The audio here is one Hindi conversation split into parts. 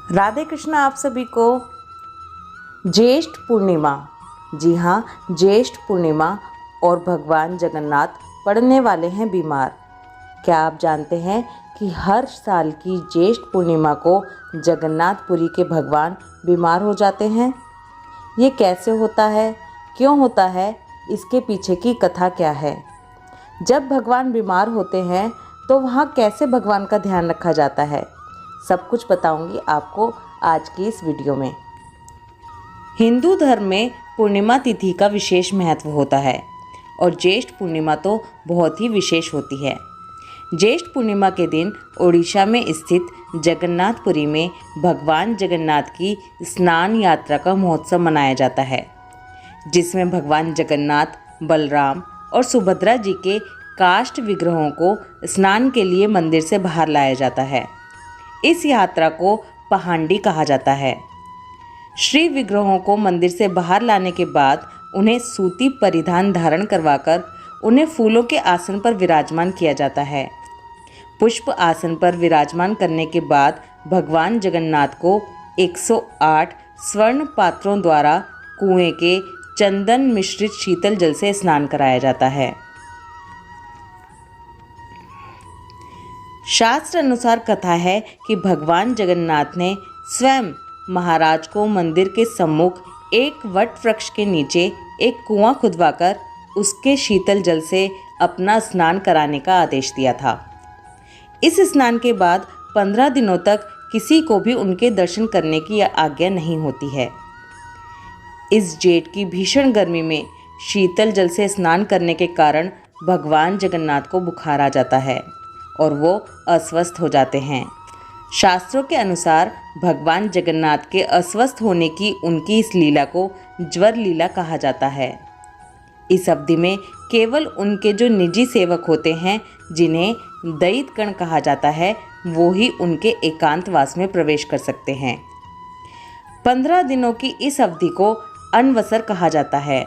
राधे कृष्ण आप सभी को। ज्येष्ठ पूर्णिमा, जी हाँ, ज्येष्ठ पूर्णिमा और भगवान जगन्नाथ पड़ने वाले हैं बीमार। क्या आप जानते हैं कि हर साल की ज्येष्ठ पूर्णिमा को जगन्नाथपुरी के भगवान बीमार हो जाते हैं? ये कैसे होता है, क्यों होता है, इसके पीछे की कथा क्या है? जब भगवान बीमार होते हैं तो वहाँ कैसे भगवान का ध्यान रखा जाता है, सब कुछ बताऊंगी आपको आज की इस वीडियो में। हिंदू धर्म में पूर्णिमा तिथि का विशेष महत्व होता है और ज्येष्ठ पूर्णिमा तो बहुत ही विशेष होती है। ज्येष्ठ पूर्णिमा के दिन ओडिशा में स्थित जगन्नाथपुरी में भगवान जगन्नाथ की स्नान यात्रा का महोत्सव मनाया जाता है, जिसमें भगवान जगन्नाथ, बलराम और सुभद्रा जी के काष्ठ विग्रहों को स्नान के लिए मंदिर से बाहर लाया जाता है। इस यात्रा को पहांडी कहा जाता है। श्री विग्रहों को मंदिर से बाहर लाने के बाद उन्हें सूती परिधान धारण करवाकर उन्हें फूलों के आसन पर विराजमान किया जाता है। पुष्प आसन पर विराजमान करने के बाद भगवान जगन्नाथ को 108 स्वर्ण पात्रों द्वारा कुएं के चंदन मिश्रित शीतल जल से स्नान कराया जाता है। शास्त्र अनुसार कथा है कि भगवान जगन्नाथ ने स्वयं महाराज को मंदिर के सम्मुख एक वट वृक्ष के नीचे एक कुआं खुदवाकर उसके शीतल जल से अपना स्नान कराने का आदेश दिया था। इस स्नान के बाद 15 दिनों तक किसी को भी उनके दर्शन करने की आज्ञा नहीं होती है। इस जेठ की भीषण गर्मी में शीतल जल से स्नान करने के कारण भगवान जगन्नाथ को बुखार आ जाता है और वो अस्वस्थ हो जाते हैं। शास्त्रों के अनुसार भगवान जगन्नाथ के अस्वस्थ होने की उनकी इस लीला को ज्वर लीला कहा जाता है। इस अवधि में केवल उनके जो निजी सेवक होते हैं, जिन्हें दैत्यगण कहा जाता है, वो ही उनके एकांतवास में प्रवेश कर सकते हैं। 15 दिनों की इस अवधि को अनवसर कहा जाता है।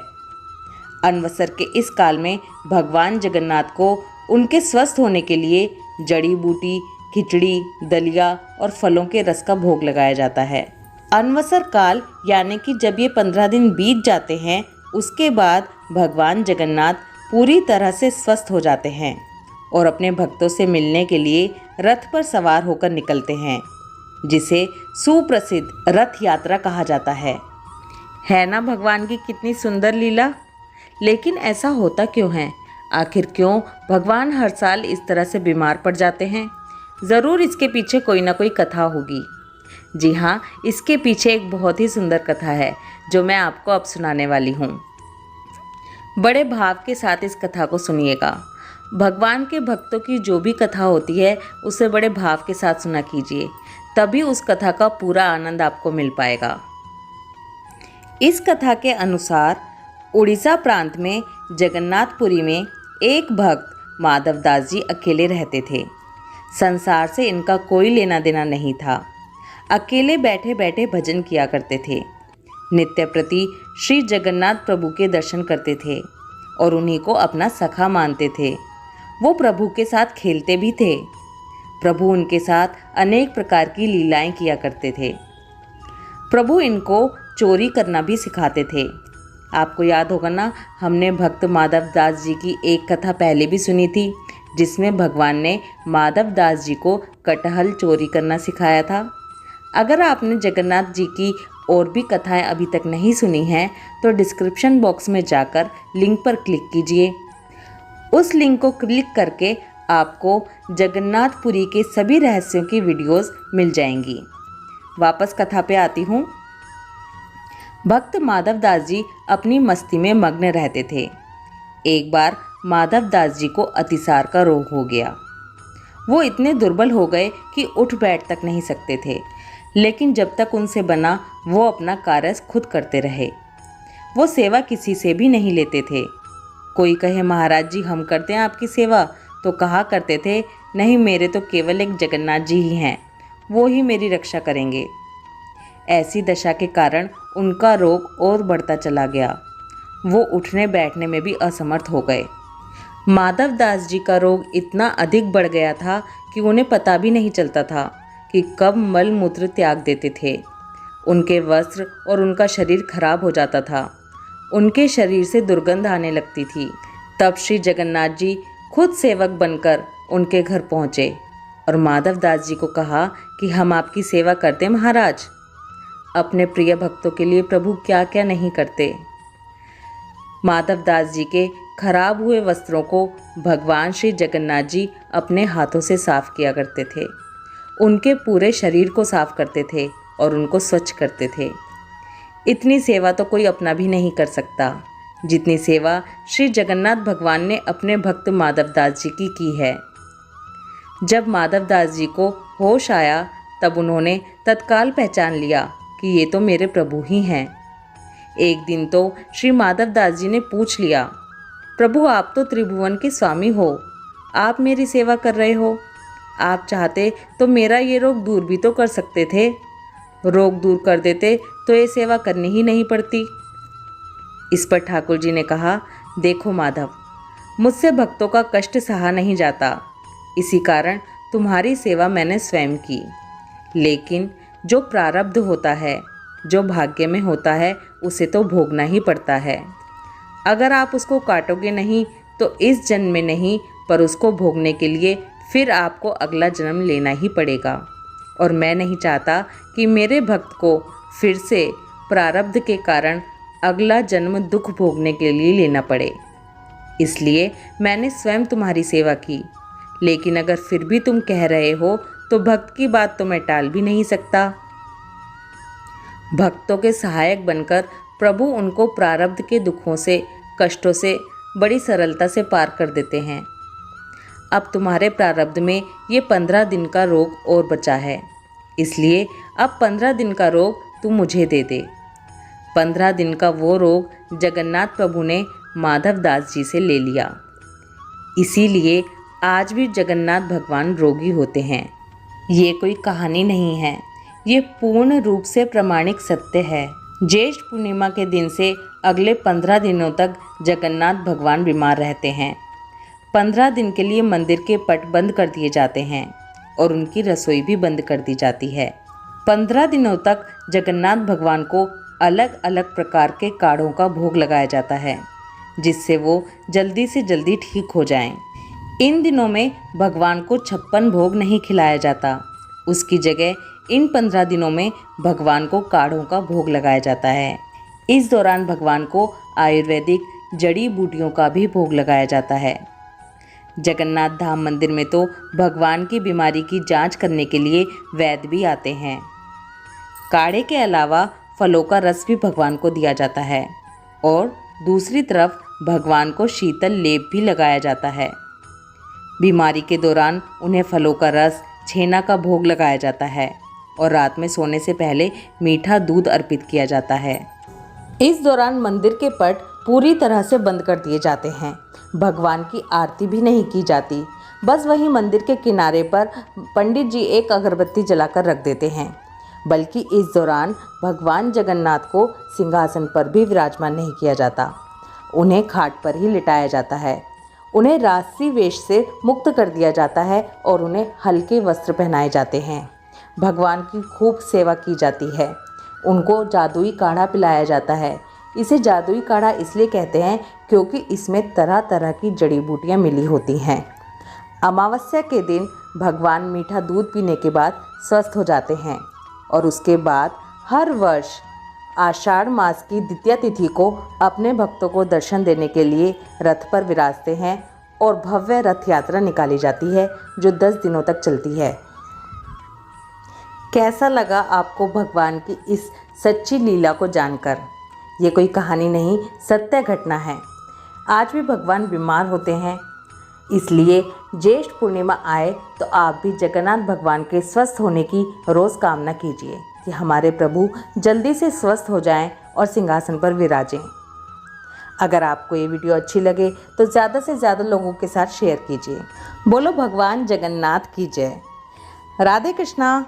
अनवसर के इस काल में भगवान जगन्नाथ को उनके स्वस्थ होने के लिए जड़ी बूटी, खिचड़ी, दलिया और फलों के रस का भोग लगाया जाता है। अनवसर काल यानी कि जब ये 15 दिन बीत जाते हैं, उसके बाद भगवान जगन्नाथ पूरी तरह से स्वस्थ हो जाते हैं और अपने भक्तों से मिलने के लिए रथ पर सवार होकर निकलते हैं, जिसे सुप्रसिद्ध रथ यात्रा कहा जाता है ना भगवान की कितनी सुंदर लीला। लेकिन ऐसा होता क्यों है? आखिर क्यों भगवान हर साल इस तरह से बीमार पड़ जाते हैं? ज़रूर इसके पीछे कोई ना कोई कथा होगी। जी हाँ, इसके पीछे एक बहुत ही सुंदर कथा है जो मैं आपको अब सुनाने वाली हूँ। बड़े भाव के साथ इस कथा को सुनिएगा। भगवान के भक्तों की जो भी कथा होती है उसे बड़े भाव के साथ सुना कीजिए, तभी उस कथा का पूरा आनंद आपको मिल पाएगा। इस कथा के अनुसार उड़ीसा प्रांत में जगन्नाथपुरी में एक भक्त माधवदास जी अकेले रहते थे। संसार से इनका कोई लेना देना नहीं था। अकेले बैठे बैठे भजन किया करते थे। नित्य प्रति श्री जगन्नाथ प्रभु के दर्शन करते थे और उन्हीं को अपना सखा मानते थे। वो प्रभु के साथ खेलते भी थे। प्रभु उनके साथ अनेक प्रकार की लीलाएं किया करते थे। प्रभु इनको चोरी करना भी सिखाते थे। आपको याद होगा ना, हमने भक्त माधवदास जी की एक कथा पहले भी सुनी थी, जिसमें भगवान ने माधवदास जी को कटहल चोरी करना सिखाया था। अगर आपने जगन्नाथ जी की और भी कथाएं अभी तक नहीं सुनी हैं तो डिस्क्रिप्शन बॉक्स में जाकर लिंक पर क्लिक कीजिए। उस लिंक को क्लिक करके आपको जगन्नाथपुरी के सभी रहस्यों की वीडियोस मिल जाएंगी। वापस कथा पे आती हूँ। भक्त माधवदास जी अपनी मस्ती में मग्न रहते थे। एक बार माधवदास जी को अतिसार का रोग हो गया। वो इतने दुर्बल हो गए कि उठ बैठ तक नहीं सकते थे, लेकिन जब तक उनसे बना वो अपना कार्य खुद करते रहे। वो सेवा किसी से भी नहीं लेते थे। कोई कहे महाराज जी हम करते हैं आपकी सेवा, तो कहा करते थे नहीं, मेरे तो केवल एक जगन्नाथ जी ही हैं, वो ही मेरी रक्षा करेंगे। ऐसी दशा के कारण उनका रोग और बढ़ता चला गया। वो उठने बैठने में भी असमर्थ हो गए। माधवदास जी का रोग इतना अधिक बढ़ गया था कि उन्हें पता भी नहीं चलता था कि कब मल मूत्र त्याग देते थे। उनके वस्त्र और उनका शरीर खराब हो जाता था। उनके शरीर से दुर्गंध आने लगती थी। तब श्री जगन्नाथ जी खुद सेवक बनकर उनके घर पहुँचे और माधव दास जी को कहा कि हम आपकी सेवा करते महाराज। अपने प्रिय भक्तों के लिए प्रभु क्या क्या नहीं करते। माधव दास जी के खराब हुए वस्त्रों को भगवान श्री जगन्नाथ जी अपने हाथों से साफ किया करते थे। उनके पूरे शरीर को साफ करते थे और उनको स्वच्छ करते थे। इतनी सेवा तो कोई अपना भी नहीं कर सकता जितनी सेवा श्री जगन्नाथ भगवान ने अपने भक्त माधव दास जी की है। जब माधव दास जी को होश आया तब उन्होंने तत्काल पहचान लिया कि ये तो मेरे प्रभु ही हैं। एक दिन तो श्री माधव दास जी ने पूछ लिया, प्रभु आप तो त्रिभुवन के स्वामी हो, आप मेरी सेवा कर रहे हो। आप चाहते तो मेरा ये रोग दूर भी तो कर सकते थे। रोग दूर कर देते तो ये सेवा करनी ही नहीं पड़ती। इस पर ठाकुर जी ने कहा, देखो माधव, मुझसे भक्तों का कष्ट सहा नहीं जाता, इसी कारण तुम्हारी सेवा मैंने स्वयं की। लेकिन जो प्रारब्ध होता है, जो भाग्य में होता है, उसे तो भोगना ही पड़ता है। अगर आप उसको काटोगे नहीं तो इस जन्म में नहीं, पर उसको भोगने के लिए फिर आपको अगला जन्म लेना ही पड़ेगा। और मैं नहीं चाहता कि मेरे भक्त को फिर से प्रारब्ध के कारण अगला जन्म दुख भोगने के लिए लेना पड़े। इसलिए मैंने स्वयं तुम्हारी सेवा की। लेकिन अगर फिर भी तुम कह रहे हो तो भक्त की बात तो मैं टाल भी नहीं सकता। भक्तों के सहायक बनकर प्रभु उनको प्रारब्ध के दुखों से, कष्टों से बड़ी सरलता से पार कर देते हैं। अब तुम्हारे प्रारब्ध में ये 15 दिन का रोग और बचा है, इसलिए अब 15 दिन का रोग तू मुझे दे दे। 15 दिन का वो रोग जगन्नाथ प्रभु ने माधव दास जी से ले लिया। इसीलिए आज भी जगन्नाथ भगवान रोगी होते हैं। ये कोई कहानी नहीं है, ये पूर्ण रूप से प्रमाणिक सत्य है। ज्येष्ठ पूर्णिमा के दिन से अगले 15 दिनों तक जगन्नाथ भगवान बीमार रहते हैं। 15 दिन के लिए मंदिर के पट बंद कर दिए जाते हैं और उनकी रसोई भी बंद कर दी जाती है। 15 दिनों तक जगन्नाथ भगवान को अलग अलग प्रकार के काढ़ों का भोग लगाया जाता है, जिससे वो जल्दी से जल्दी ठीक हो जाएं। इन दिनों में भगवान को 56 भोग नहीं खिलाया जाता। उसकी जगह इन 15 दिनों में भगवान को काढ़ों का भोग लगाया जाता है। इस दौरान भगवान को आयुर्वेदिक जड़ी बूटियों का भी भोग लगाया जाता है। जगन्नाथ धाम मंदिर में तो भगवान की बीमारी की जांच करने के लिए वैद्य भी आते हैं। काढ़े के अलावा फलों का रस भी भगवान को दिया जाता है और दूसरी तरफ भगवान को शीतल लेप भी लगाया जाता है। बीमारी के दौरान उन्हें फलों का रस, छेना का भोग लगाया जाता है और रात में सोने से पहले मीठा दूध अर्पित किया जाता है। इस दौरान मंदिर के पट पूरी तरह से बंद कर दिए जाते हैं। भगवान की आरती भी नहीं की जाती। बस वहीं मंदिर के किनारे पर पंडित जी एक अगरबत्ती जलाकर रख देते हैं। बल्कि इस दौरान भगवान जगन्नाथ को सिंहासन पर भी विराजमान नहीं किया जाता। उन्हें खाट पर ही लिटाया जाता है। उन्हें राजसी वेश से मुक्त कर दिया जाता है और उन्हें हल्के वस्त्र पहनाए जाते हैं। भगवान की खूब सेवा की जाती है। उनको जादुई काढ़ा पिलाया जाता है। इसे जादुई काढ़ा इसलिए कहते हैं क्योंकि इसमें तरह तरह की जड़ी बूटियाँ मिली होती हैं। अमावस्या के दिन भगवान मीठा दूध पीने के बाद स्वस्थ हो जाते हैं और उसके बाद हर वर्ष आषाढ़ मास की द्वितीया तिथि को अपने भक्तों को दर्शन देने के लिए रथ पर विराजते हैं और भव्य रथ यात्रा निकाली जाती है जो 10 दिनों तक चलती है। कैसा लगा आपको भगवान की इस सच्ची लीला को जानकर? ये कोई कहानी नहीं, सत्य घटना है। आज भी भगवान बीमार होते हैं, इसलिए ज्येष्ठ पूर्णिमा आए तो आप भी जगन्नाथ भगवान के स्वस्थ होने की रोज़ कामना कीजिए कि हमारे प्रभु जल्दी से स्वस्थ हो जाएं और सिंहासन पर विराजें। अगर आपको ये वीडियो अच्छी लगे तो ज़्यादा से ज़्यादा लोगों के साथ शेयर कीजिए। बोलो भगवान जगन्नाथ की जय। राधे कृष्णा।